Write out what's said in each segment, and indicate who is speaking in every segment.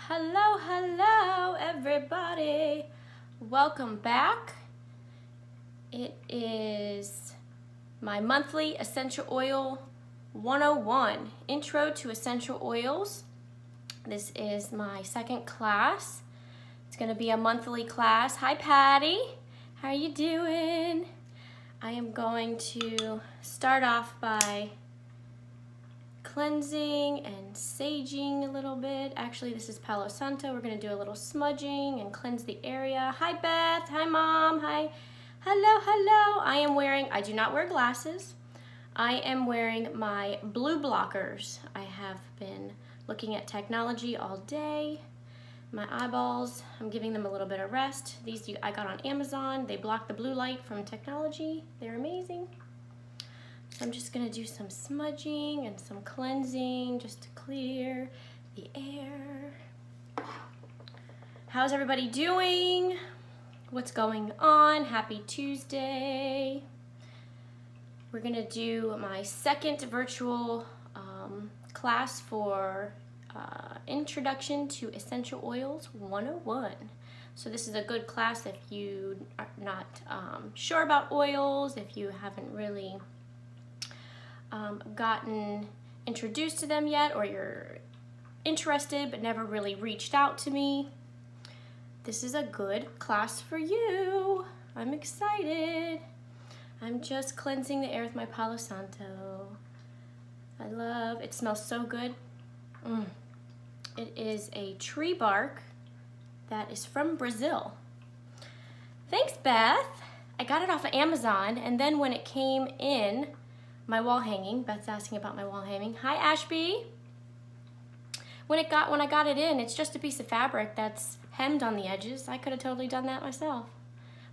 Speaker 1: Hello, hello, everybody. Welcome back. It is my monthly Essential Oil 101, Intro to Essential Oils. This is my second class. It's going to be a monthly class. Hi, Patty. How are you doing? I am going to start off by cleansing and saging a little bit. Actually, this is Palo Santo. We're going to do a little smudging and cleanse the area. Hi, Beth. Hi, Mom. Hi. Hello, hello. I do not wear glasses. I am wearing my blue blockers. I have been looking at technology all day. My eyeballs, I'm giving them a little bit of rest. These I got on Amazon. They block the blue light from technology. They're amazing. So I'm just gonna do some smudging and some cleansing just to clear the air. How's everybody doing? What's going on? Happy Tuesday. We're gonna do my second virtual class for Introduction to Essential Oils 101. So this is a good class if you are not sure about oils, if you haven't really gotten introduced to them yet, or you're interested but never really reached out to me. This is a good class for you. I'm excited. I'm just cleansing the air with my Palo Santo. It smells so good. It is a tree bark that is from Brazil. Thanks, Beth. I got it off of Amazon, and then when it came in my wall hanging, Beth's asking about my wall hanging. Hi, Ashby. When I got it in, it's just a piece of fabric that's hemmed on the edges. I could have totally done that myself,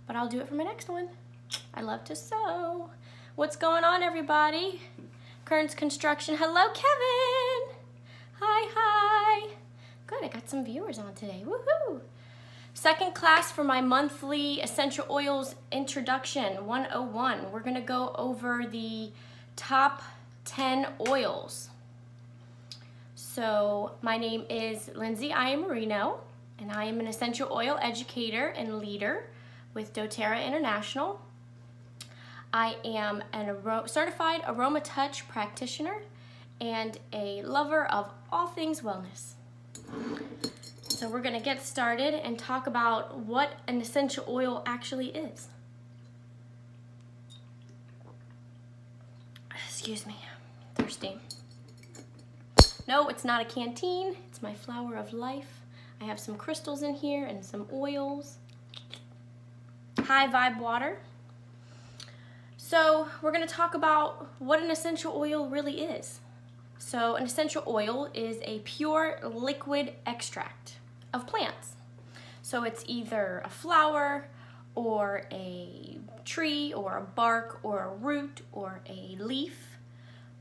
Speaker 1: but I'll do it for my next one. I love to sew. What's going on, everybody? Kern's Construction. Hello, Kevin. Hi, hi. Good, I got some viewers on today. Woohoo! Second class for my monthly Essential Oils Introduction 101. We're gonna go over the top 10 oils. So my name is Lindsay Iamarino, and I am an essential oil educator and leader with doTERRA International. I am a certified Aroma Touch practitioner and a lover of all things wellness. So we're gonna get started and talk about what an essential oil actually is. Excuse me, thirsty. No, it's not a canteen, it's my flower of life. I have some crystals in here and some oils. High vibe water. So we're gonna talk about what an essential oil really is. So an essential oil is a pure liquid extract of plants. So it's either a flower or a tree or a bark or a root or a leaf.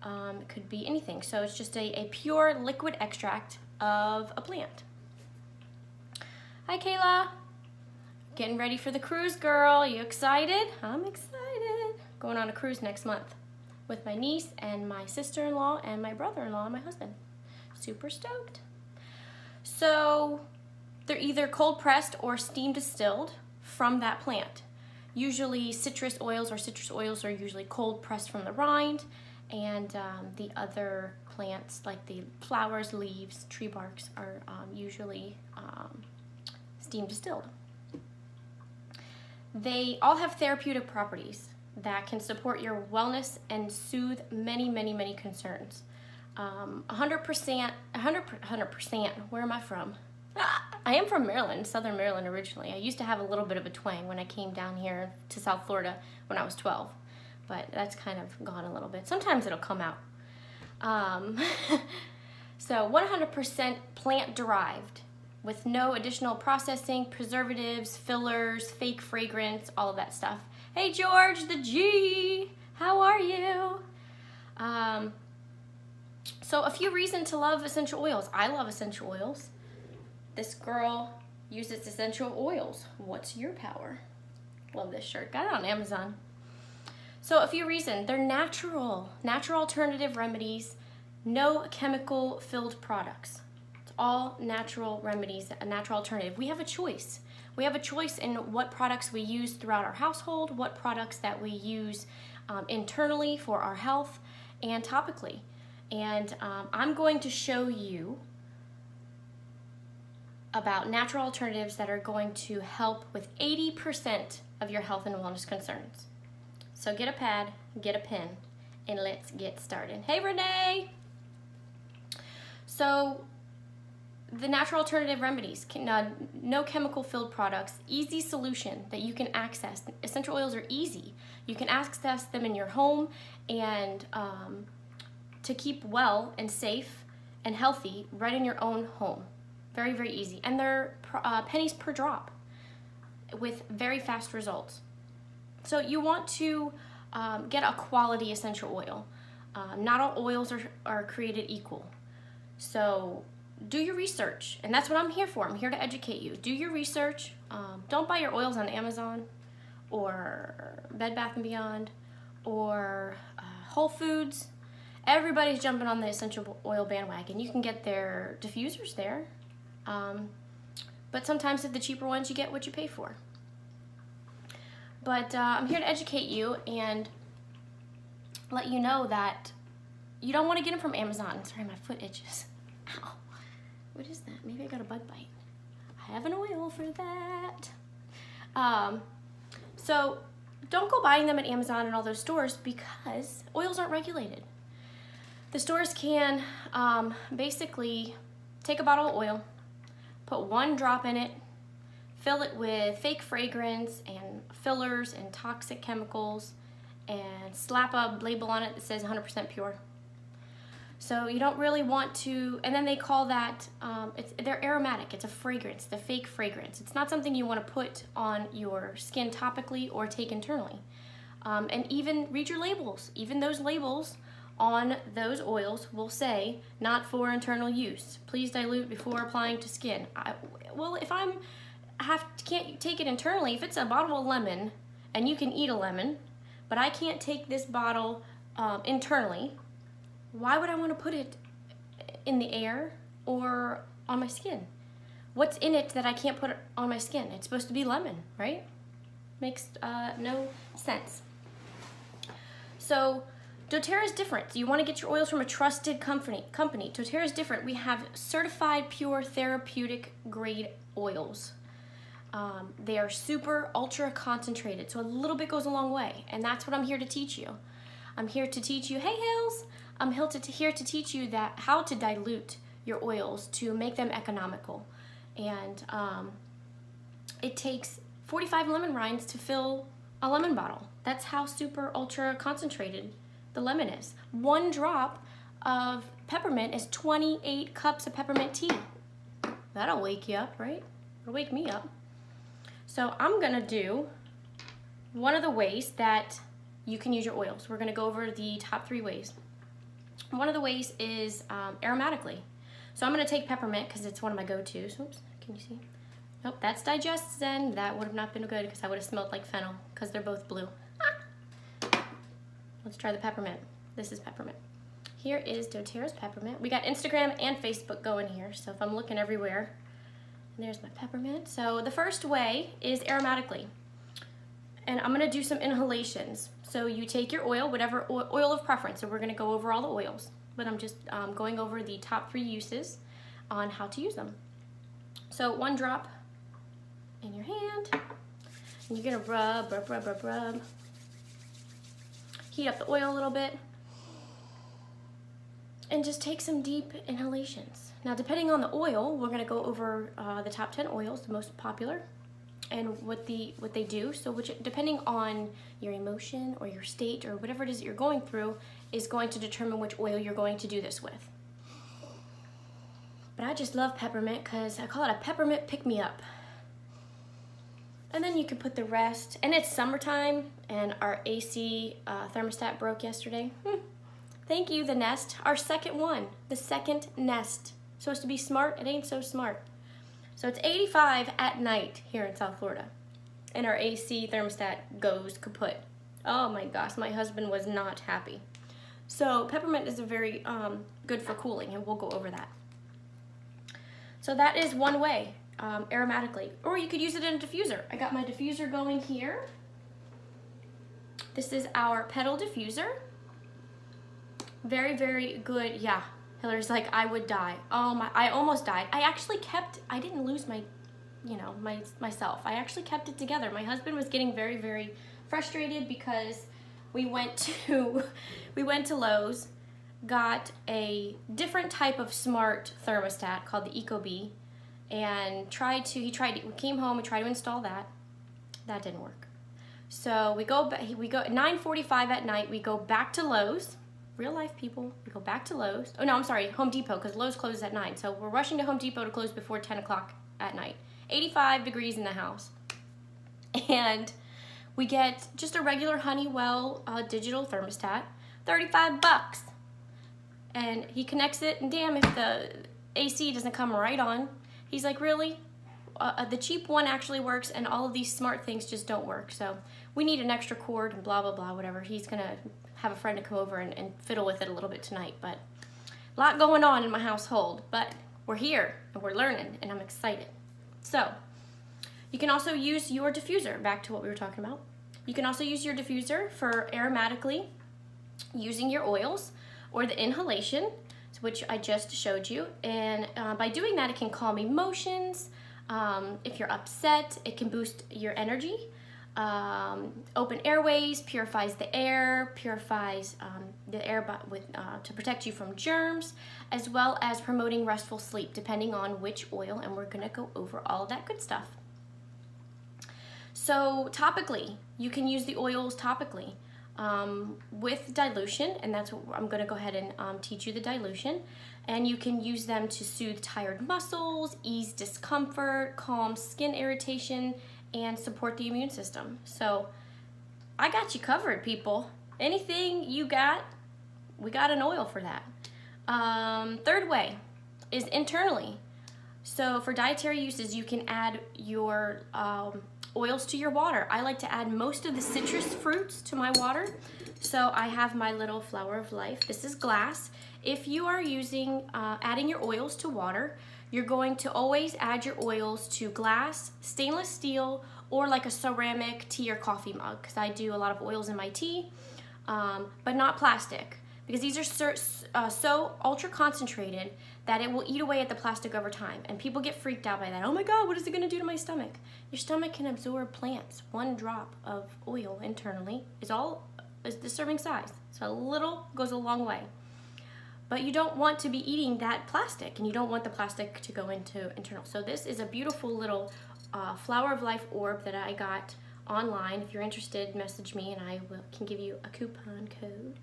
Speaker 1: It could be anything. So it's just a pure liquid extract of a plant. Hi, Kayla. Getting ready for the cruise, girl. You excited? I'm excited. Going on a cruise next month with my niece and my sister-in-law and my brother-in-law and my husband. Super stoked. So they're either cold pressed or steam distilled from that plant. Usually citrus oils are usually cold pressed from the rind, and the other plants like the flowers, leaves, tree barks are usually steam distilled. They all have therapeutic properties that can support your wellness and soothe many, many, many concerns. 100%, where am I from? I am from Maryland, Southern Maryland originally. I used to have a little bit of a twang when I came down here to South Florida when I was 12, but that's kind of gone a little bit. Sometimes it'll come out. So 100% plant derived with no additional processing, preservatives, fillers, fake fragrance, all of that stuff. Hey George, the G, how are you? So a few reasons to love essential oils. I love essential oils. This girl uses essential oils. What's your power? Love this shirt, got it on Amazon. So a few reasons, they're natural alternative remedies, no chemical filled products. It's all natural remedies, a natural alternative. We have a choice. We have a choice in what products we use throughout our household, what products that we use internally for our health and topically. And I'm going to show you about natural alternatives that are going to help with 80% of your health and wellness concerns. So get a pad, get a pen, and let's get started. Hey, Renee! So the natural alternative remedies, no chemical filled products, easy solution that you can access. Essential oils are easy. You can access them in your home, and to keep well and safe and healthy right in your own home. Very, very easy. And they're pennies per drop with very fast results. So you want to get a quality essential oil. Not all oils are created equal. So do your research, and that's what I'm here for. I'm here to educate you. Do your research. Don't buy your oils on Amazon or Bed Bath & Beyond or Whole Foods. Everybody's jumping on the essential oil bandwagon. You can get their diffusers there. But sometimes at the cheaper ones, you get what you pay for. But I'm here to educate you and let you know that you don't want to get them from Amazon. Sorry, my foot itches. Ow. What is that? Maybe I got a bug bite. I have an oil for that. So don't go buying them at Amazon and all those stores because oils aren't regulated. The stores can basically take a bottle of oil, put 1 drop in it, fill it with fake fragrance and fillers and toxic chemicals, and slap a label on it that says 100% pure. So you don't really want to, and then they call that, they're aromatic, it's a fragrance, the fake fragrance. It's not something you want to put on your skin topically or take internally. And even read your labels. Even those labels on those oils will say, not for internal use. Please dilute before applying to skin. Well, if can't take it internally, if it's a bottle of lemon, and you can eat a lemon, but I can't take this bottle internally, why would I want to put it in the air or on my skin? What's in it that I can't put on my skin? It's supposed to be lemon, right? Makes no sense. So doTERRA is different. You want to get your oils from a trusted company. doTERRA is different. We have certified pure therapeutic grade oils. They are super ultra concentrated, so a little bit goes a long way, and that's what I'm here to teach you. I'm here to teach you, hey Hills, I'm here to teach you that how to dilute your oils to make them economical. And it takes 45 lemon rinds to fill a lemon bottle. That's how super ultra concentrated the lemon is. 1 drop of peppermint is 28 cups of peppermint tea. That'll wake you up, right? It'll wake me up. So I'm gonna do one of the ways that you can use your oils. We're gonna go over the top 3 ways. One of the ways is aromatically. So I'm gonna take peppermint because it's one of my go-tos. Oops, can you see? Nope, that's DigestZen. That would have not been good because I would have smelled like fennel because they're both blue. Let's try the peppermint. This is peppermint. Here is doTERRA's peppermint. We got Instagram and Facebook going here, so if I'm looking everywhere, there's my peppermint. So the first way is aromatically. And I'm gonna do some inhalations. So you take your oil, whatever oil of preference, so we're gonna go over all the oils, but I'm just going over the top 3 uses on how to use them. So 1 drop in your hand, and you're gonna rub, rub, rub, rub, rub. Heat up the oil a little bit, and just take some deep inhalations. Now, depending on the oil, we're gonna go over the top 10 oils, the most popular, and what they do. So depending on your emotion or your state or whatever it is that you're going through is going to determine which oil you're going to do this with. But I just love peppermint because I call it a peppermint pick-me-up. And then you can put the rest, and it's summertime, and our AC thermostat broke yesterday. Thank you, the Nest. Our second one, the second Nest. Supposed to be smart, it ain't so smart. So it's 85 at night here in South Florida, and our AC thermostat goes kaput. Oh my gosh, my husband was not happy. So peppermint is a very good for cooling, and we'll go over that. So that is one way, aromatically. Or you could use it in a diffuser. I got my diffuser going here. This is our petal diffuser. Very, very good. Yeah, Hillary's like, I would die. Oh my, I almost died. I didn't lose my, myself. I actually kept it together. My husband was getting very, very frustrated because we went to Lowe's, got a different type of smart thermostat called the ecobee, and we came home and tried to install that. That didn't work. So we go at 9:45 at night, we go back to Lowe's. Real life people, we go back to Lowe's. Oh no, I'm sorry, Home Depot, because Lowe's closes at 9. So we're rushing to Home Depot to close before 10 o'clock at night. 85 degrees in the house. And we get just a regular Honeywell digital thermostat, $35. And he connects it, and damn if the AC doesn't come right on. He's like, really? The cheap one actually works, and all of these smart things just don't work. So we need an extra cord and blah, blah, blah, whatever. He's going to have a friend to come over and fiddle with it a little bit tonight. But a lot going on in my household. But we're here, and we're learning, and I'm excited. So you can also use your diffuser, back to what we were talking about. You can also use your diffuser for aromatically using your oils or the inhalation, which I just showed you. And by doing that, it can calm emotions. If you're upset, it can boost your energy. Open airways, purifies the air, purifies the air to protect you from germs, as well as promoting restful sleep, depending on which oil, and we're gonna go over all that good stuff. So topically, you can use the oils topically with dilution, and that's what I'm gonna go ahead and teach you the dilution. And you can use them to soothe tired muscles, ease discomfort, calm skin irritation, and support the immune system. So I got you covered, people. Anything you got, we got an oil for that. Third way is internally. So for dietary uses, you can add your oils to your water. I like to add most of the citrus fruits to my water. So I have my little Flower of Life. This is glass. If you are adding your oils to water, you're going to always add your oils to glass, stainless steel, or like a ceramic tea or coffee mug, because I do a lot of oils in my tea, but not plastic, because these are so ultra concentrated that it will eat away at the plastic over time, and people get freaked out by that. Oh my God, what is it gonna do to my stomach? Your stomach can absorb plants. 1 drop of oil internally is the serving size, so a little goes a long way. But you don't want to be eating that plastic, and you don't want the plastic to go into internal. So this is a beautiful little Flower of Life orb that I got online. If you're interested, message me and I can give you a coupon code.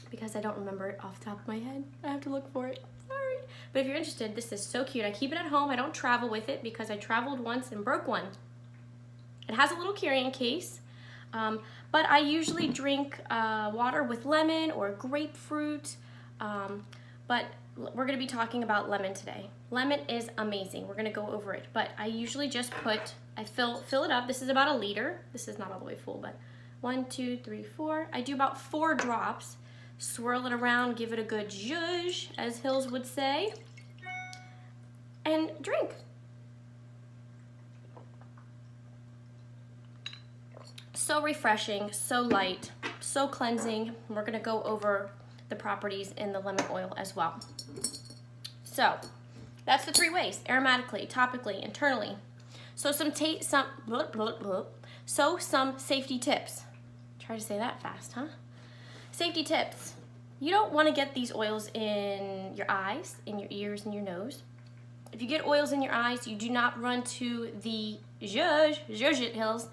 Speaker 1: Because I don't remember it off the top of my head. I have to look for it. Sorry. But if you're interested, this is so cute. I keep it at home. I don't travel with it because I traveled once and broke one. It has a little carrying case. But I usually drink water with lemon or grapefruit, but we're going to be talking about lemon today. Lemon is amazing. We're going to go over it, but I usually just fill it up. This is about 1 liter. This is not all the way full, but 1, 2, 3, 4. I do about 4 drops. Swirl it around, give it a good zhuzh, as Hills would say, and drink. So refreshing, so light, so cleansing. We're gonna go over the properties in the lemon oil as well. So that's the 3 ways: aromatically, topically, internally. So some safety tips. Try to say that fast, huh? Safety tips. You don't want to get these oils in your eyes, in your ears, and your nose. If you get oils in your eyes, you do not run to the zhuzh it, Hills.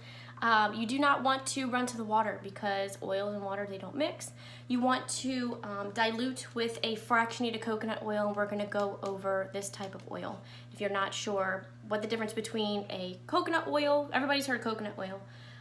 Speaker 1: You do not want to run to the water, because oil and water, they don't mix. You want to dilute with a fractionated coconut oil, and we're going to go over this type of oil. If you're not sure what the difference between a coconut oil, everybody's heard of coconut oil,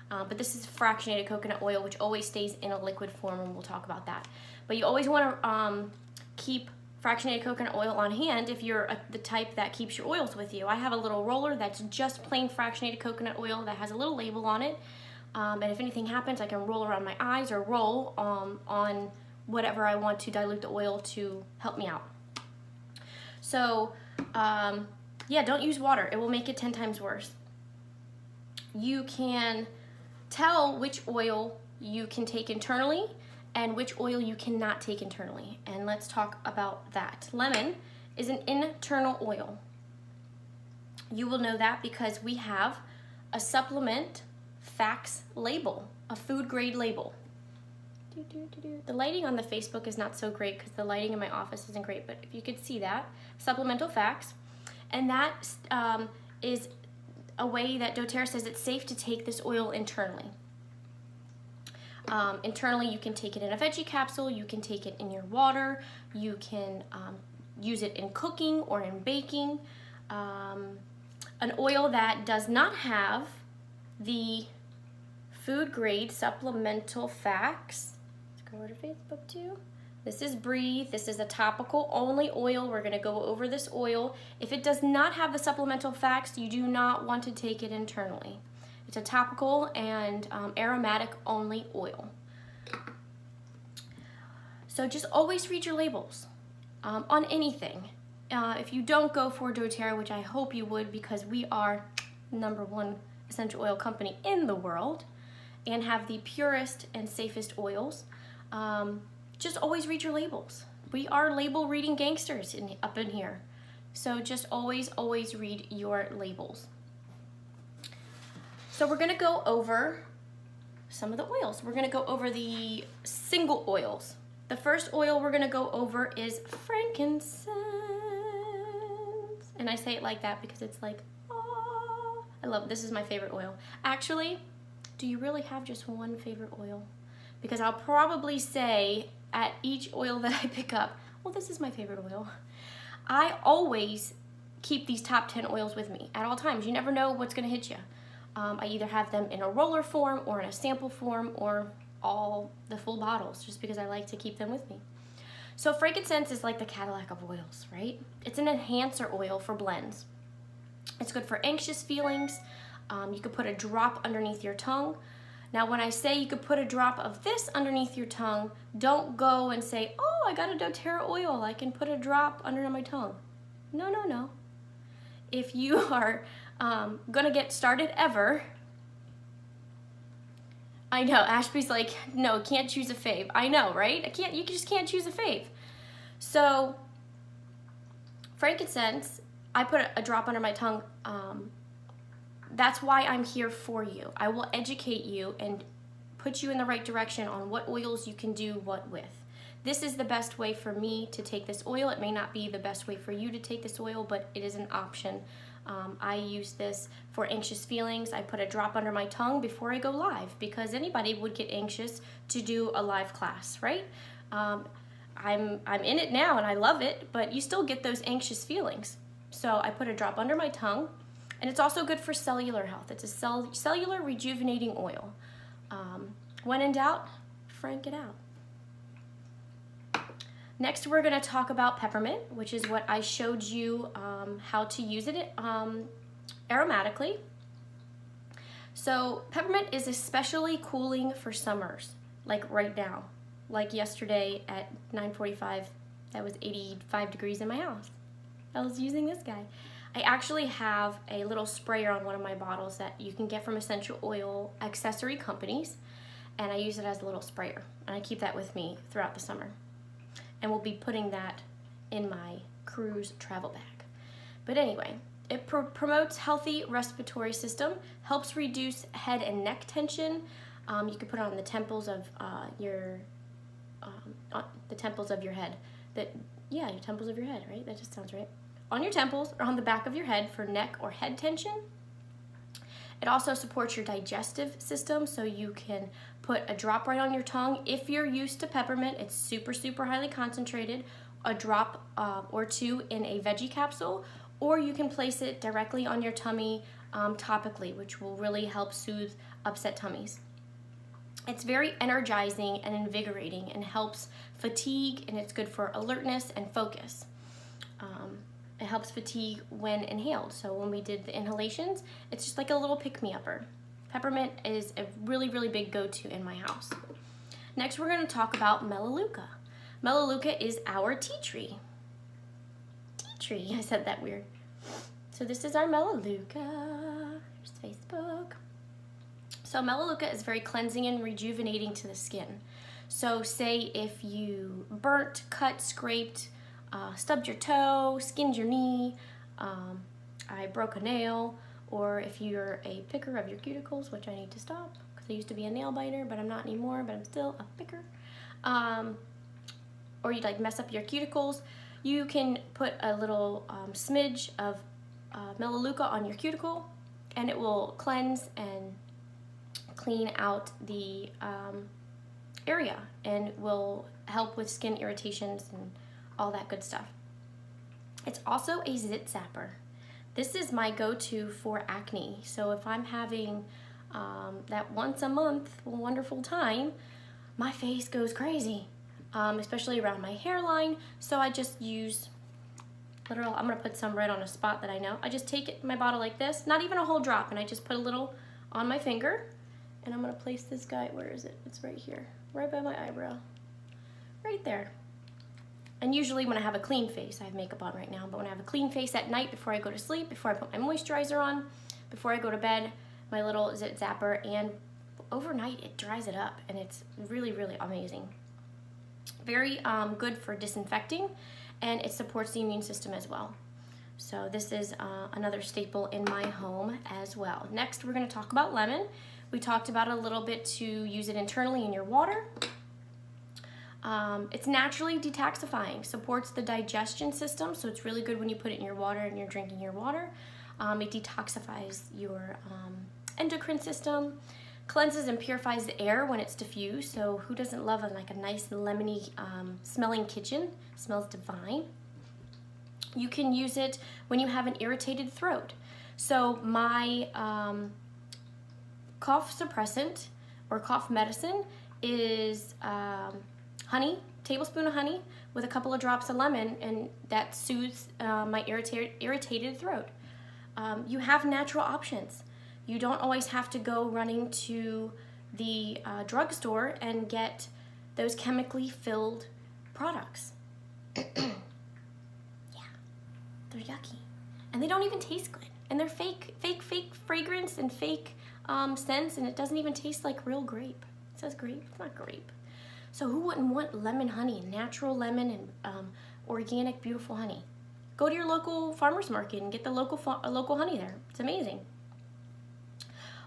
Speaker 1: but this is fractionated coconut oil, which always stays in a liquid form, and we'll talk about that. But you always want to keep fractionated coconut oil on hand if you're the type that keeps your oils with you. I have a little roller that's just plain fractionated coconut oil that has a little label on it, and if anything happens, I can roll around my eyes or roll on whatever I want to dilute the oil to help me out. So, yeah, don't use water. It will make it 10 times worse. You can tell which oil you can take internally and which oil you cannot take internally. And let's talk about that. Lemon is an internal oil. You will know that because we have a supplement facts label, a food grade label. The lighting on the Facebook is not so great because the lighting in my office isn't great, but if you could see that, supplemental facts. And that is a way that doTERRA says it's safe to take this oil internally. Internally, you can take it in a veggie capsule, you can take it in your water, you can use it in cooking or in baking. An oil that does not have the food grade supplemental facts. Let's go over to Facebook too. This is Breathe. This is a topical only oil. We're going to go over this oil. If it does not have the supplemental facts, you do not want to take it internally. It's a topical and aromatic only oil. So just always read your labels on anything. If you don't go for doTERRA, which I hope you would because we are #1 essential oil company in the world and have the purest and safest oils, just always read your labels. We are label reading gangsters up in here. So just always read your labels. So we're gonna go over some of the oils. We're gonna go over the single oils. The first oil we're gonna go over is frankincense. And I say it like that because it's like, oh, I love it. This is my favorite oil. Actually, do you really have just one favorite oil? Because I'll probably say at each oil that I pick up, well, this is my favorite oil. I always keep these top 10 oils with me at all times. You never know what's gonna hit you. I either have them in a roller form or in a sample form or all the full bottles just because I like to keep them with me. So frankincense is like the Cadillac of oils, right? It's an enhancer oil for blends. It's good for anxious feelings. You could put a drop underneath your tongue. Now when I say you could put a drop of this underneath your tongue, don't go and say, oh, I got a doTERRA oil, I can put a drop under my tongue. No, no, no. If you are gonna get started ever, I know, Ashby's like, no, can't choose a fave. I know, right? You just can't choose a fave. So, frankincense, I put a drop under my tongue. That's why I'm here for you. I will educate you and put you in the right direction on what oils you can do what with. This is the best way for me to take this oil. It may not be the best way for you to take this oil, but it is an option. I use this for anxious feelings. I put a drop under my tongue before I go live because anybody would get anxious to do a live class, right? I'm in it now and I love it, but you still get those anxious feelings. So I put a drop under my tongue, and it's also good for cellular health. It's a cellular rejuvenating oil. When in doubt, frank it out. Next, we're going to talk about peppermint, which is what I showed you how to use it aromatically. So peppermint is especially cooling for summers, like right now. Like yesterday at 9:45, that was 85 degrees in my house. I was using this guy. I actually have a little sprayer on one of my bottles that you can get from essential oil accessory companies, and I use it as a little sprayer, and I keep that with me throughout the summer. And we'll be putting that in my cruise travel bag. But anyway, it promotes healthy respiratory system, helps reduce head and neck tension. You can put it on the temples of your head. Your temples of your head, right? That just sounds right. On your temples or on the back of your head for neck or head tension. It also supports your digestive system, so you can put a drop right on your tongue. If you're used to peppermint, it's super, super highly concentrated, a drop or two in a veggie capsule, or you can place it directly on your tummy topically, which will really help soothe upset tummies. It's very energizing and invigorating and helps fatigue, and it's good for alertness and focus. It helps fatigue when inhaled. So when we did the inhalations, it's just like a little pick-me-upper. Peppermint is a really, really big go-to in my house. Next, we're going to talk about Melaleuca. Melaleuca is our tea tree. Tea tree. I said that weird. So this is our Melaleuca. There's Facebook. So Melaleuca is very cleansing and rejuvenating to the skin. So say if you burnt, cut, scraped, stubbed your toe, skinned your knee, I broke a nail, or if you're a picker of your cuticles, which I need to stop because I used to be a nail biter, but I'm not anymore, but I'm still a picker. Or you'd like mess up your cuticles, you can put a little smidge of Melaleuca on your cuticle, and it will cleanse and clean out the area and will help with skin irritations and all that good stuff. It's also a zit zapper. This is my go-to for acne. So if I'm having that once a month wonderful time, my face goes crazy, especially around my hairline. So I just use literal, I'm gonna put some right on a spot that I know. I just take it in my bottle like this, not even a whole drop, and I just put a little on my finger, and I'm gonna place this guy, where is it? It's right here, right by my eyebrow, right there. And usually when I have a clean face, I have makeup on right now, but when I have a clean face at night before I go to sleep, before I put my moisturizer on, before I go to bed, my little zit zapper, and overnight it dries it up, and it's really, really amazing. Very good for disinfecting, and it supports the immune system as well. So this is another staple in my home as well. Next, we're gonna talk about lemon. We talked about it a little bit to use it internally in your water. It's naturally detoxifying, supports the digestion system, so it's really good when you put it in your water and you're drinking your water. It detoxifies your endocrine system, cleanses and purifies the air when it's diffused, so who doesn't love like a nice lemony smelling kitchen? It smells divine. You can use it when you have an irritated throat. So my cough suppressant or cough medicine is honey, tablespoon of honey with a couple of drops of lemon, and that soothes my irritated throat. You have natural options. You don't always have to go running to the drugstore and get those chemically filled products. Yeah, they're yucky. And they don't even taste good. And they're fake fragrance and fake scents, and it doesn't even taste like real grape. It says grape, it's not grape. So who wouldn't want lemon honey, natural lemon and organic, beautiful honey? Go to your local farmer's market and get the local honey there. It's amazing.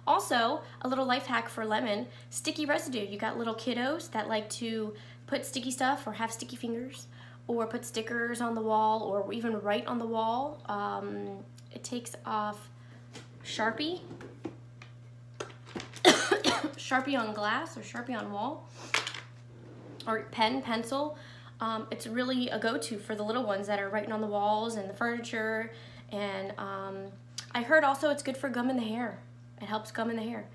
Speaker 1: Also, a little life hack for lemon, sticky residue. You got little kiddos that like to put sticky stuff or have sticky fingers or put stickers on the wall or even write on the wall. It takes off Sharpie, Sharpie on glass or Sharpie on wall, or pen, pencil. It's really a go-to for the little ones that are writing on the walls and the furniture. And I heard also it's good for gum in the hair. It helps gum in the hair.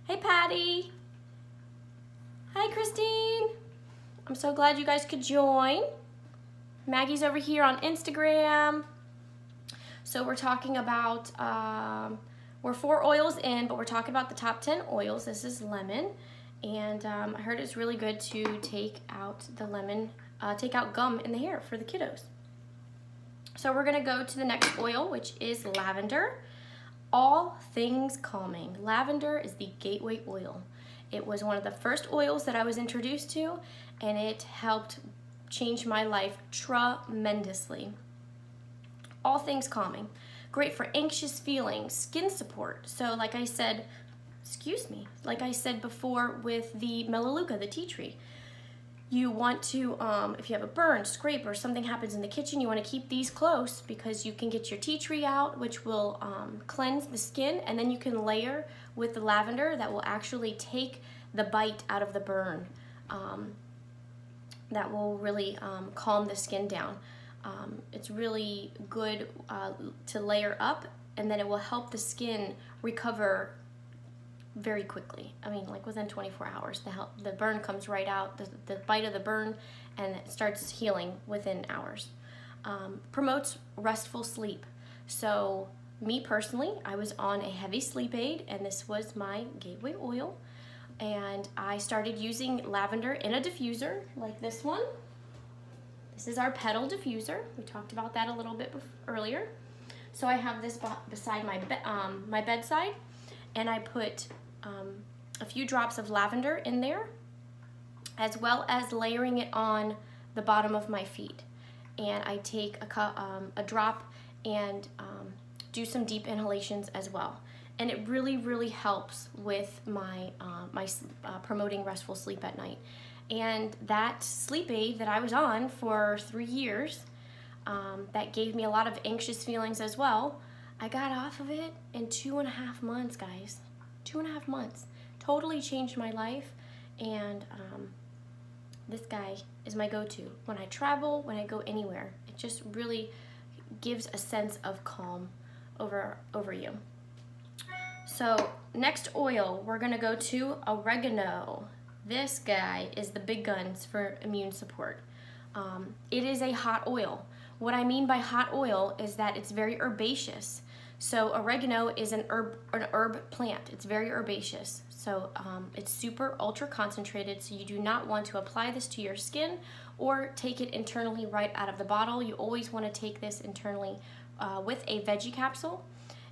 Speaker 1: Hey, Patty. Hi, Christine. I'm so glad you guys could join. Maggie's over here on Instagram. So we're talking about, we're 4 oils in, but we're talking about the top 10 oils. This is lemon. And I heard it's really good to take out the lemon, take out gum in the hair for the kiddos. So we're gonna go to the next oil, which is lavender. All things calming. Lavender is the gateway oil. It was one of the first oils that I was introduced to, and it helped change my life tremendously. All things calming. Great for anxious feelings, skin support. So like I said, like I said before with the Melaleuca, the tea tree, you want to, if you have a burn, scrape, or something happens in the kitchen, you want to keep these close because you can get your tea tree out, which will cleanse the skin, and then you can layer with the lavender that will actually take the bite out of the burn. That will really calm the skin down. It's really good to layer up, and then it will help the skin recover very quickly. I mean, like within 24 hours, the burn comes right out, the bite of the burn, and it starts healing within hours. Promotes restful sleep. So me personally, I was on a heavy sleep aid, and this was my gateway oil. And I started using lavender in a diffuser like this one. This is our petal diffuser. We talked about that a little bit earlier. So I have this beside my bedside, and I put a few drops of lavender in there, as well as layering it on the bottom of my feet. And I take a drop and do some deep inhalations as well. And it really, really helps with my promoting restful sleep at night. And that sleep aid that I was on for 3 years, that gave me a lot of anxious feelings as well, I got off of it in 2.5 months, guys. 2.5 months. Totally changed my life. And this guy is my go-to. When I travel, when I go anywhere, it just really gives a sense of calm over you. So next oil, we're gonna go to oregano. This guy is the big guns for immune support. It is a hot oil. What I mean by hot oil is that it's very herbaceous. So oregano is an herb plant. It's very herbaceous. So it's super ultra concentrated, so you do not want to apply this to your skin or take it internally right out of the bottle. You always want to take this internally with a veggie capsule.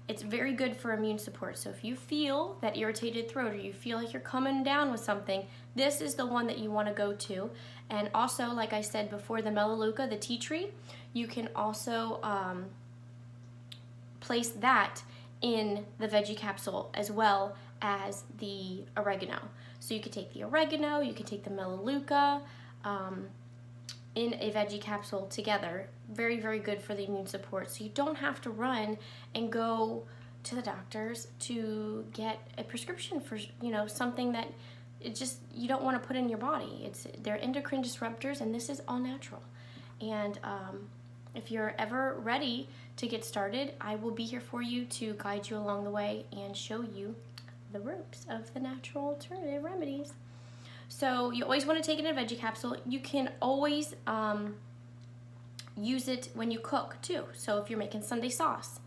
Speaker 1: It's very good for immune support. So if you feel that irritated throat or you feel like you're coming down with something, this is the one that you want to go to. And also, like I said before, the Melaleuca, the tea tree, you can also place that in the veggie capsule as well as the oregano. So you could take the oregano, you could take the Melaleuca in a veggie capsule together. Very, very good for the immune support. So you don't have to run and go to the doctors to get a prescription for, something that you don't want to put in your body. They're endocrine disruptors, and this is all natural. And if you're ever ready to get started, I will be here for you to guide you along the way and show you the ropes of the natural alternative remedies. So you always want to take it in a veggie capsule. You can always use it when you cook too. So if you're making Sunday sauce,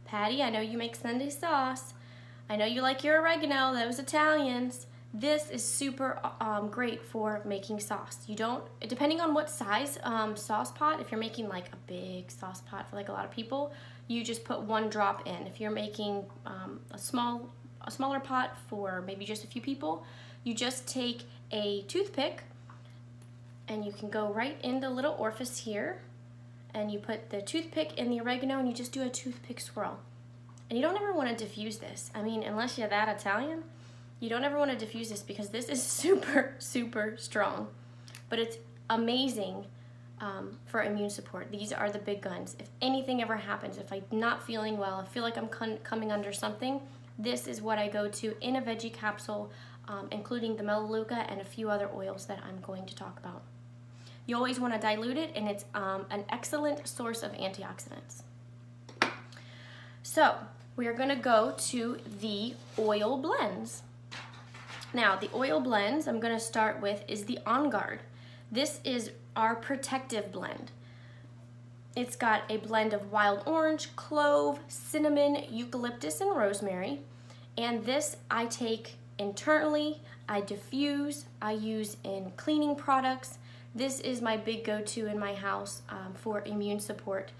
Speaker 1: Patty, I know you make Sunday sauce. I know you like your oregano, those Italians. This is super great for making sauce. You don't, depending on what size sauce pot, if you're making like a big sauce pot for like a lot of people, you just put 1 drop in. If you're making a smaller pot for maybe just a few people, you just take a toothpick and you can go right in the little orifice here, and you put the toothpick in the oregano and you just do a toothpick swirl. And you don't ever want to diffuse this. I mean, unless you're that Italian, you don't ever want to diffuse this because this is super, super strong. But it's amazing for immune support. These are the big guns. If anything ever happens, if I'm not feeling well, I feel like I'm coming under something, this is what I go to in a veggie capsule, including the Melaleuca and a few other oils that I'm going to talk about. You always want to dilute it, and it's an excellent source of antioxidants. So we are going to go to the oil blends. Now, the oil blends I'm going to start with is the On Guard. This is our protective blend. It's got a blend of wild orange, clove, cinnamon, eucalyptus, and rosemary. And this I take internally, I diffuse, I use in cleaning products. This is my big go-to in my house for immune support.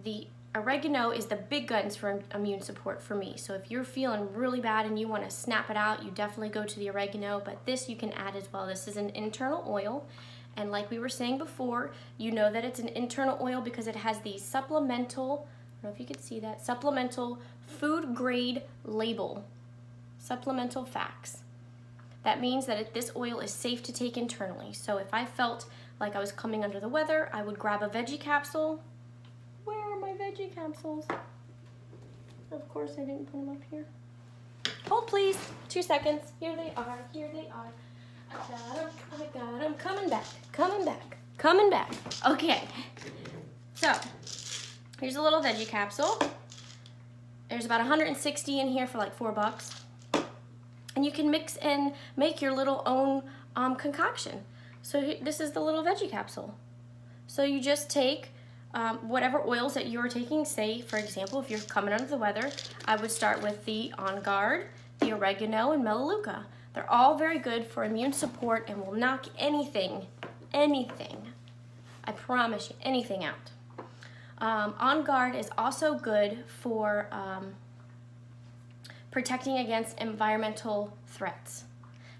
Speaker 1: The oregano is the big guns for immune support for me. So if you're feeling really bad and you want to snap it out, you definitely go to the oregano, but this you can add as well. This is an internal oil, and like we were saying before, you know that it's an internal oil because it has the supplemental, I don't know if you can see that, supplemental food grade label, supplemental facts. That means that this oil is safe to take internally. So if I felt like I was coming under the weather, I would grab a veggie capsule. Where are my veggie capsules? Of course I didn't put them up here. Hold please, 2 seconds. Here they are, here they are. I got them, coming back, coming back, coming back. Okay, so here's a little veggie capsule. There's about 160 in here for like $4. And you can mix and make your little own concoction. So this is the little veggie capsule. So you just take whatever oils that you're taking. Say, for example, if you're coming under the weather, I would start with the On Guard, the oregano, and Melaleuca. They're all very good for immune support and will knock anything I promise you, anything out. On Guard is also good for protecting against environmental threats.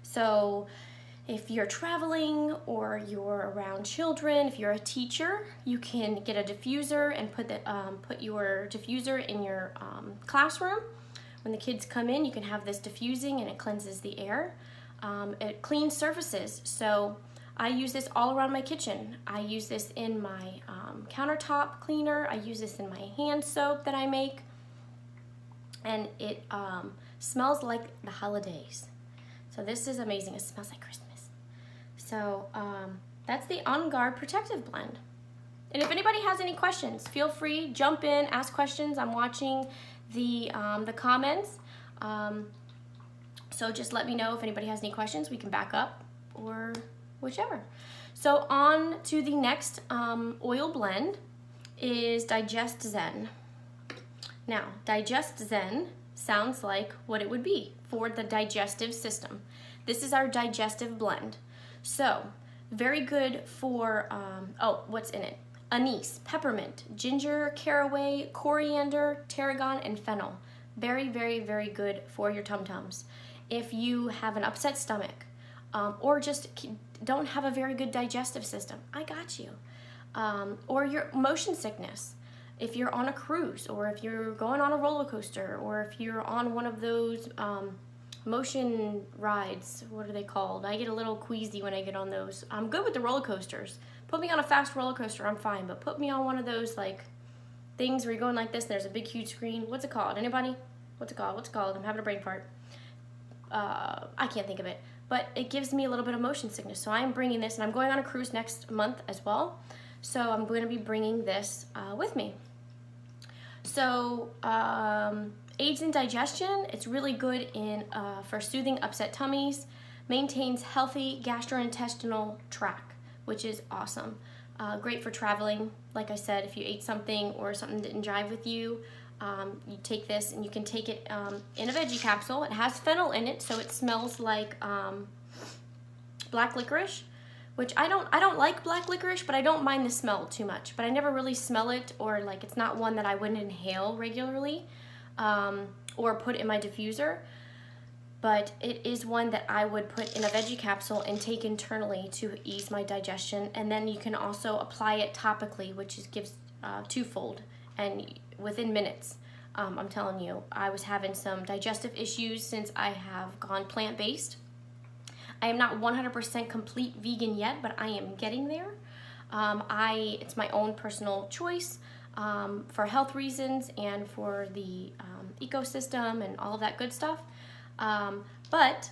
Speaker 1: So if you're traveling or you're around children, if you're a teacher, you can get a diffuser and put your diffuser in your classroom. When the kids come in, you can have this diffusing and it cleanses the air. It cleans surfaces. So I use this all around my kitchen. I use this in my countertop cleaner. I use this in my hand soap that I make. And it smells like the holidays. So this is amazing. It smells like Christmas. So that's the On Guard Protective Blend. And if anybody has any questions, feel free, jump in, ask questions. I'm watching the comments. So just let me know if anybody has any questions. We can back up or whichever. So on to the next oil blend is Digest Zen. Now, Digest Zen sounds like what it would be for the digestive system. This is our digestive blend. So, very good for, what's in it? Anise, peppermint, ginger, caraway, coriander, tarragon, and fennel. Very, very, very good for your tum-tums. If you have an upset stomach, or just don't have a very good digestive system, I got you. Or your motion sickness. If you're on a cruise, or if you're going on a roller coaster, or if you're on one of those motion rides, what are they called? I get a little queasy when I get on those. I'm good with the roller coasters. Put me on a fast roller coaster, I'm fine, but put me on one of those like things where you're going like this and there's a big huge screen. What's it called? Anybody? What's it called? What's it called? I'm having a brain fart. I can't think of it, but it gives me a little bit of motion sickness. So I'm bringing this, and I'm going on a cruise next month as well. So I'm going to be bringing this with me. So aids in digestion. It's really good for soothing upset tummies. Maintains healthy gastrointestinal tract, which is awesome. Great for traveling. Like I said, if you ate something or something didn't jive with you, you take this and you can take it in a veggie capsule. It has fennel in it, so it smells like black licorice, which I don't like black licorice, but I don't mind the smell too much. But I never really smell it, or like it's not one that I wouldn't inhale regularly or put in my diffuser. But it is one that I would put in a veggie capsule and take internally to ease my digestion. And then you can also apply it topically, which gives twofold and within minutes. I'm telling you, I was having some digestive issues since I have gone plant-based. I am not 100% complete vegan yet, but I am getting there. It's my own personal choice for health reasons and for the ecosystem and all of that good stuff. But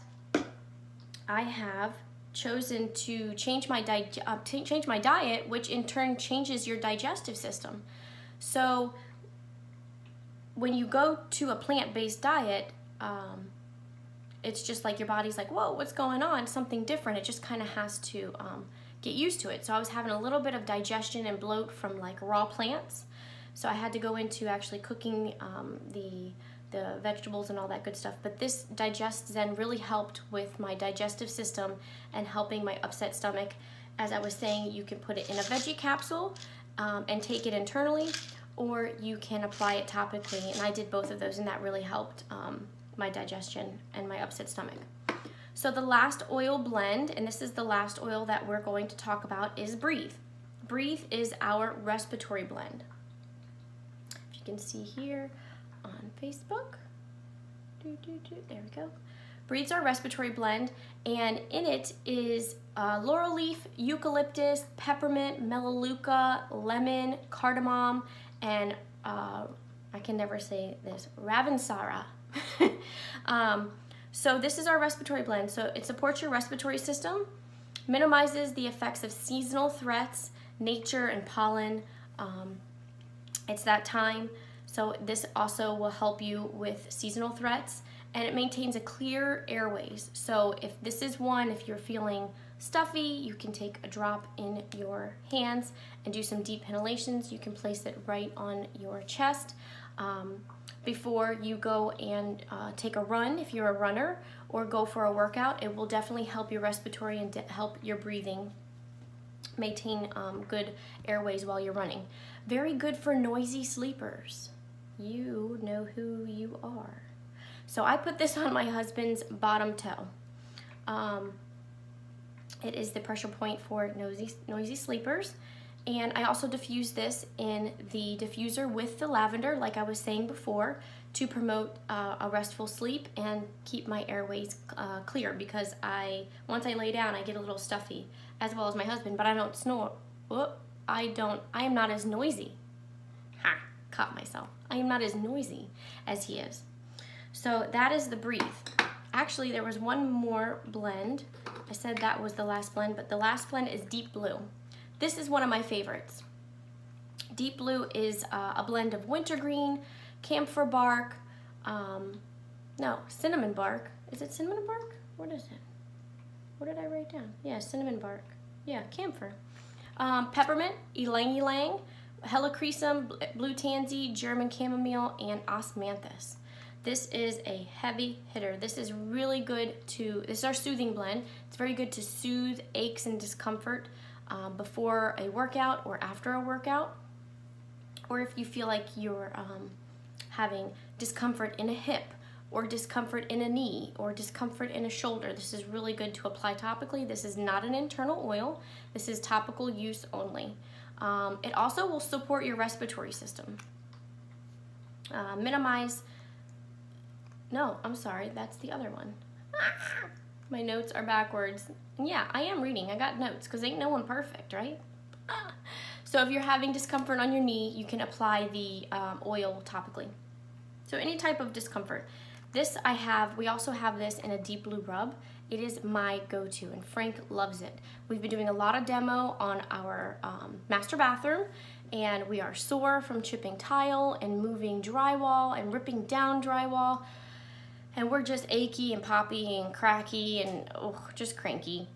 Speaker 1: I have chosen to change my diet, which in turn changes your digestive system. So when you go to a plant-based diet, it's just like your body's like, whoa, what's going on? Something different. It just kind of has to get used to it. So I was having a little bit of digestion and bloat from like raw plants. So I had to go into actually cooking the vegetables and all that good stuff. But this Digest Zen really helped with my digestive system and helping my upset stomach. As I was saying, you can put it in a veggie capsule and take it internally, or you can apply it topically. And I did both of those, and that really helped my digestion and my upset stomach. So the last oil blend, and this is the last oil that we're going to talk about, is Breathe. Breathe is our respiratory blend. If you can see here on Facebook. There we go. Breathe's our respiratory blend, and in it is laurel leaf, eucalyptus, peppermint, melaleuca, lemon, cardamom, and I can never say this, Ravensara. So this is our respiratory blend. So it supports your respiratory system, minimizes the effects of seasonal threats, nature, and pollen. It's that time. So this also will help you with seasonal threats, and it maintains a clear airways. So if this is one, if you're feeling stuffy, you can take a drop in your hands and do some deep inhalations. You can place it right on your chest before you go and take a run if you're a runner, or go for a workout. It will definitely help your respiratory and help your breathing maintain good airways while you're running. Very good for noisy sleepers. You know who you are. So I put this on my husband's bottom toe. It is the pressure point for noisy sleepers. And I also diffuse this in the diffuser with the lavender, like I was saying before, to promote a restful sleep and keep my airways clear, because once I lay down, I get a little stuffy, as well as my husband, but I don't snore. I am not as noisy. Ha, caught myself. I am not as noisy as he is. So that is the Breathe. Actually, there was one more blend. I said that was the last blend, but the last blend is Deep Blue. This is one of my favorites. Deep Blue is a blend of wintergreen, camphor bark, no, cinnamon bark. Is it cinnamon bark? What is it? What did I write down? Yeah, cinnamon bark. Yeah, camphor. Peppermint, ylang ylang, helichrysum, blue tansy, German chamomile, and osmanthus. This is a heavy hitter. This is really good this is our soothing blend. It's very good to soothe aches and discomfort before a workout or after a workout. Or if you feel like you're having discomfort in a hip, or discomfort in a knee, or discomfort in a shoulder, this is really good to apply topically. This is not an internal oil. This is topical use only. It also will support your respiratory system. No, I'm sorry, that's the other one. My notes are backwards. And yeah, I am reading. I got notes, because ain't no one perfect, right? So if you're having discomfort on your knee, you can apply the oil topically. So any type of discomfort. This we also have this in a Deep Blue rub. It is my go-to, and Frank loves it. We've been doing a lot of demo on our master bathroom, and we are sore from chipping tile and moving drywall and ripping down drywall. And we're just achy and poppy and cracky and just cranky.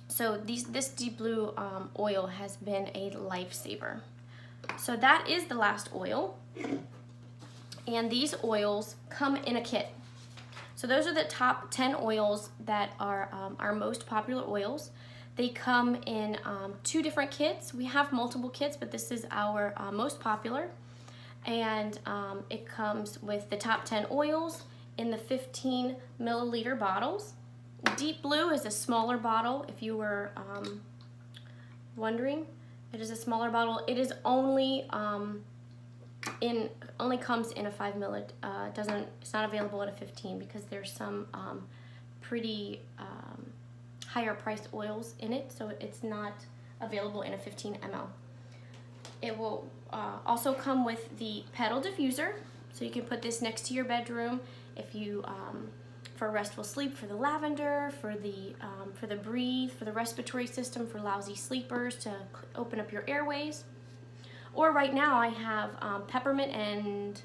Speaker 1: So this Deep Blue oil has been a lifesaver. So that is the last oil. And these oils come in a kit. So those are the top 10 oils that are our most popular oils. They come in 2 different kits. We have multiple kits, but this is our most popular. And it comes with the top 10 oils in the 15 milliliter bottles. Deep Blue is a smaller bottle, if you were wondering. It is a smaller bottle. It is only comes in a 5 ml. It's not available in a 15, because there's some pretty higher priced oils in it, so it's not available in a 15 ml. It will also come with the pedal diffuser, so you can put this next to your bedroom if you for restful sleep, for the lavender, for the Breathe, for the respiratory system, for lousy sleepers, to open up your airways. Or right now I have peppermint and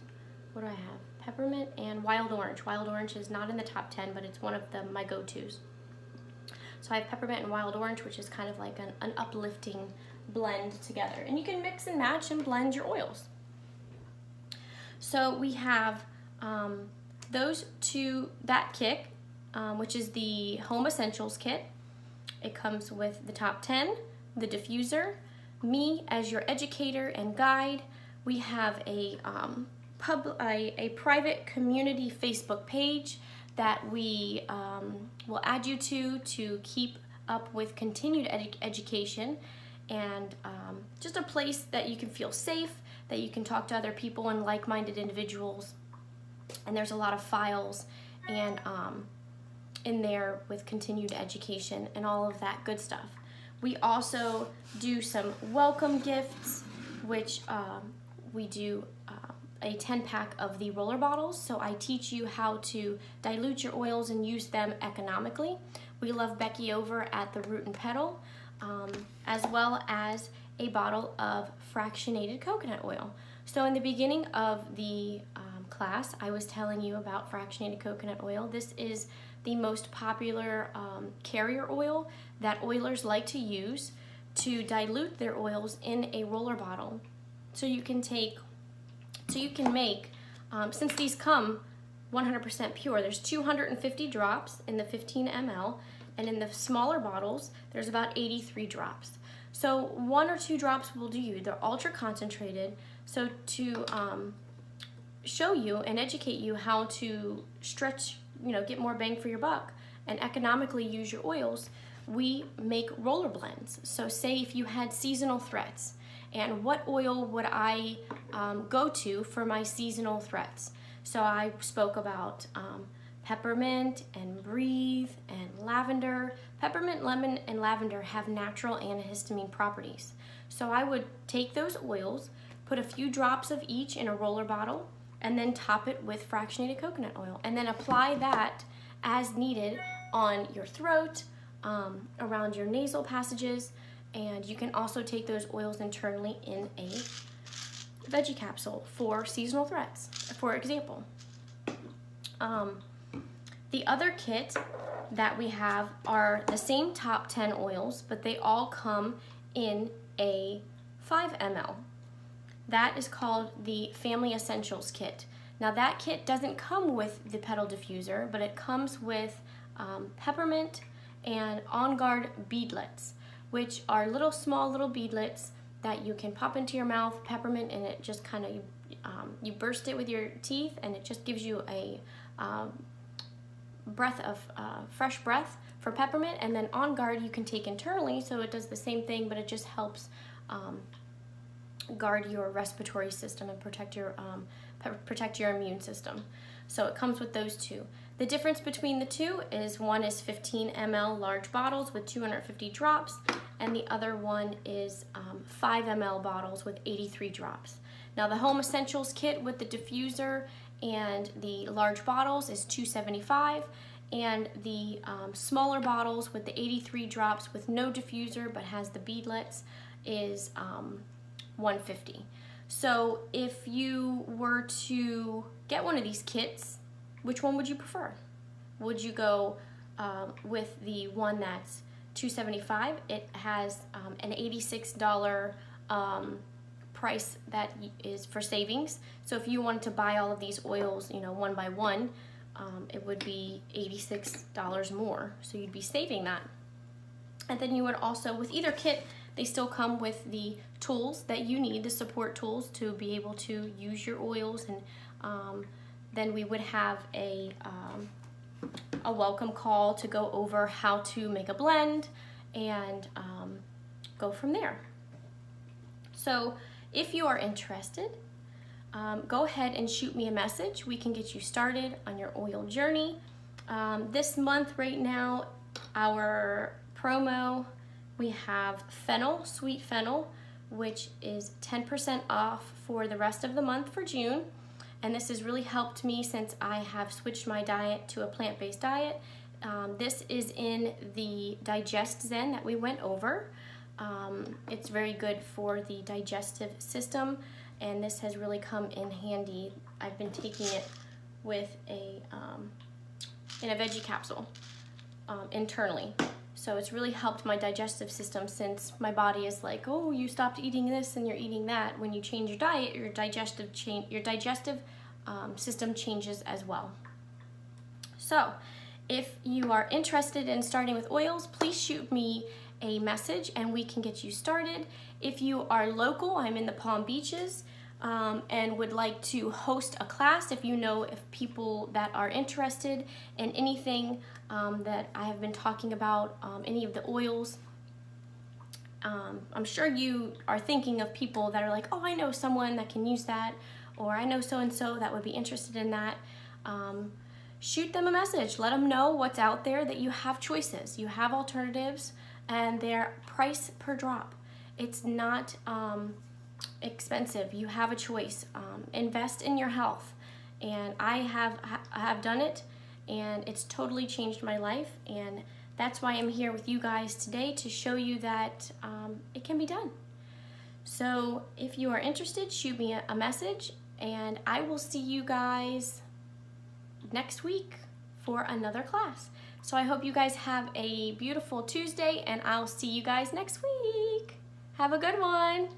Speaker 1: what do I have? Peppermint and wild orange. Wild orange is not in the top 10, but it's one of my go-tos. So I have peppermint and wild orange, which is kind of like an uplifting blend together. And you can mix and match and blend your oils. So we have that kit, which is the Home Essentials kit. It comes with the top 10, the diffuser, me as your educator and guide. We have a private community Facebook page that we will add you to keep up with continued education, and just a place that you can feel safe, that you can talk to other people and like-minded individuals. And there's a lot of files and in there with continued education and all of that good stuff. We also do some welcome gifts, which we do a 10-pack of the roller bottles. So I teach you how to dilute your oils and use them economically. We love Becky over at the Root and Petal, as well as a bottle of fractionated coconut oil. So in the beginning of the class, I was telling you about fractionated coconut oil. This is the most popular carrier oil that oilers like to use to dilute their oils in a roller bottle. So you can make, since these come 100% pure, there's 250 drops in the 15 ml, and in the smaller bottles, there's about 83 drops. So 1 or 2 drops will do you. They're ultra concentrated. So to show you and educate you how to stretch, get more bang for your buck and economically use your oils, we make roller blends. So say if you had seasonal threats, and what oil would I go to for my seasonal threats? So I spoke about peppermint and breathe and lavender. Peppermint, lemon, and lavender have natural antihistamine properties. So I would take those oils, put a few drops of each in a roller bottle, and then top it with fractionated coconut oil, and then apply that as needed on your throat, around your nasal passages, and you can also take those oils internally in a veggie capsule for seasonal threats, for example. The other kit that we have are the same top 10 oils, but they all come in a 5 ml. That is called the Family Essentials Kit. Now that kit doesn't come with the petal diffuser, but it comes with peppermint and On Guard beadlets, which are small little beadlets that you can pop into your mouth, peppermint, and it just kind of, you burst it with your teeth, and it just gives you a breath of fresh breath for peppermint. And then On Guard you can take internally, so it does the same thing, but it just helps guard your respiratory system and protect your immune system. So it comes with those two. The difference between the two is one is 15 ml large bottles with 250 drops, and the other one is 5 ml bottles with 83 drops. Now the Home Essentials kit with the diffuser and the large bottles is $275, and the smaller bottles with the 83 drops with no diffuser but has the beadlets is $150. So if you were to get one of these kits, which one would you prefer? Would you go with the one that's $275? It has an $86 price that is for savings. So if you wanted to buy all of these oils, one by one, it would be $86 more. So you'd be saving that. And then you would also, with either kit, they still come with the tools that you need, the support tools to be able to use your oils. And then we would have a welcome call to go over how to make a blend and go from there. So if you are interested, go ahead and shoot me a message. We can get you started on your oil journey. This month right now, our promo, we have fennel, sweet fennel, which is 10% off for the rest of the month for June. And this has really helped me since I have switched my diet to a plant-based diet. This is in the Digest Zen that we went over. It's very good for the digestive system, and this has really come in handy. I've been taking it with in a veggie capsule internally. So it's really helped my digestive system, since my body is like, oh, you stopped eating this and you're eating that. When you change your diet, your digestive system changes as well. So if you are interested in starting with oils, please shoot me a message and we can get you started. If you are local, I'm in the Palm Beaches, and would like to host a class, if people that are interested in anything that I have been talking about, any of the oils. I'm sure you are thinking of people that are like, oh, I know someone that can use that, or I know so-and-so that would be interested in that. Shoot them a message. Let them know what's out there, that you have choices. You have alternatives, and they're price per drop. It's not expensive. You have a choice. Invest in your health. And I have done it, and it's totally changed my life. And that's why I'm here with you guys today, to show you that it can be done. So if you are interested, shoot me a message, and I will see you guys next week for another class. So I hope you guys have a beautiful Tuesday, and I'll see you guys next week. Have a good one.